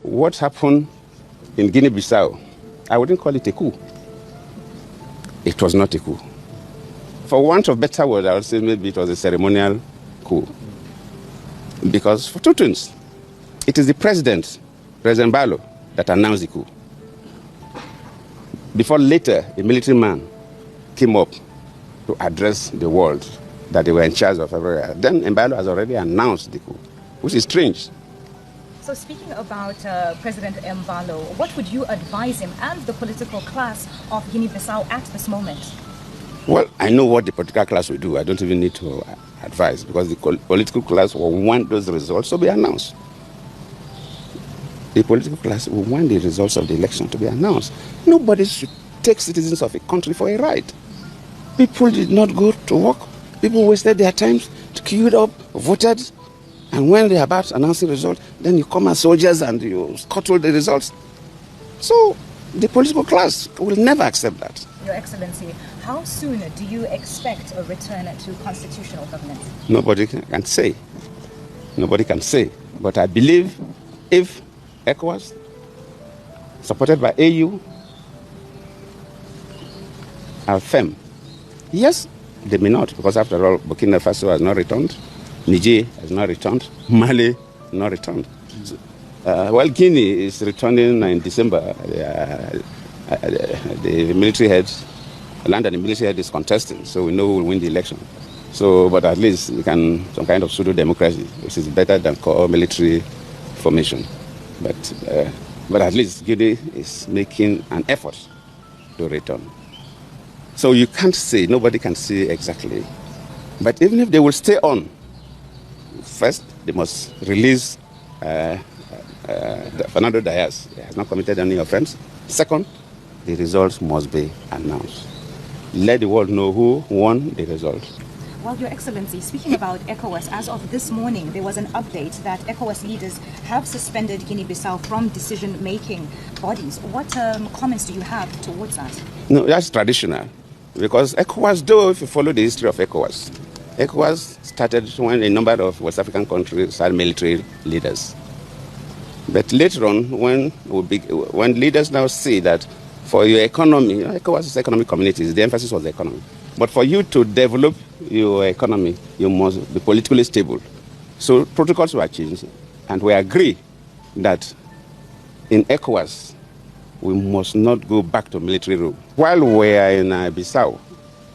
what happened in Guinea-Bissau, I wouldn't call it a coup. It was not a coup. For want of better word, I would say maybe it was a ceremonial coup. Because for two things, it is the President Balo, that announced the coup. Before later, a military man came up to address the world that they were in charge of everywhere. Then Mbalo has already announced the coup, which is strange. So speaking about President Mbalo, what would you advise him and the political class of Guinea-Bissau at this moment? Well, I know what the political class will do. I don't even need to advise, because the political class will want those results to be announced. The political class will want the results of the election to be announced. Nobody should take citizens of a country for a ride. People did not go to work. People wasted their time to queue up, voted, and when they're about announcing results, then you come as soldiers and you scuttle the results. So the political class will never accept that. Your Excellency, how soon do you expect a return to constitutional government? Nobody can say. Nobody can say. But I believe if ECOWAS, supported by AU, are firm, yes, they may not, because after all, Burkina Faso has not returned, Niger has not returned, Mali has not returned. While Guinea is returning in December, the military head, land and the military head is contesting, so we know who will win the election. So, but at least we can, some kind of pseudo-democracy, which is better than core military formation. But at least Guinea is making an effort to return. So you can't say, nobody can say exactly. But even if they will stay on, first they must release Fernando Diaz. He has not committed any offense. Second, the results must be announced. Let the world know who won the results. Well, Your Excellency, speaking about ECOWAS, as of this morning, there was an update that ECOWAS leaders have suspended Guinea-Bissau from decision-making bodies. What comments do you have towards that? No, that's traditional. Because ECOWAS, though, if you follow the history of ECOWAS started when a number of West African countries had military leaders. But later on, when leaders now see that for your economy, ECOWAS is economic communities, the emphasis was the economy. But for you to develop your economy, you must be politically stable. So protocols were changed, and we agree that in ECOWAS, we must not go back to military rule. While we are in Bissau,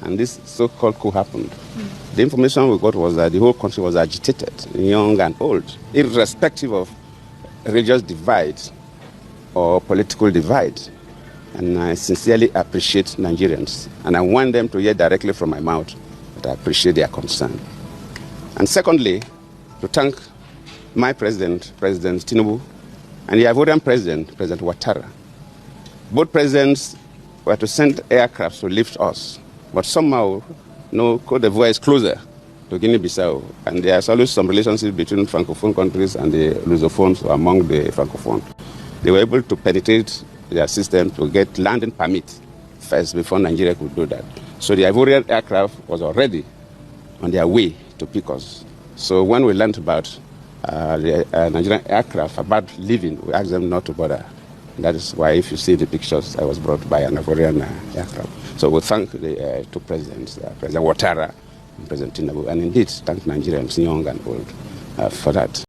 and this so-called coup happened, the information we got was that the whole country was agitated, young and old, irrespective of religious divide or political divide. And I sincerely appreciate Nigerians, and I want them to hear directly from my mouth that I appreciate their concern. And secondly, to thank my president, President Tinubu, and the Ivorian president, President Ouattara. Both presidents were to send aircrafts to lift us, but somehow, Côte d'Ivoire is closer to Guinea-Bissau, and there's always some relationship between Francophone countries and the Lusophones among the Francophone. They were able to penetrate their system to get landing permit first before Nigeria could do that. So the Ivorian aircraft was already on their way to pick us. So when we learned about the Nigerian aircraft about leaving, we asked them not to bother. That is why, if you see the pictures, I was brought by an Ivorian aircraft. So we thank the two presidents, President Ouattara and President Tinubu, and indeed thank Nigerians, young and old, for that.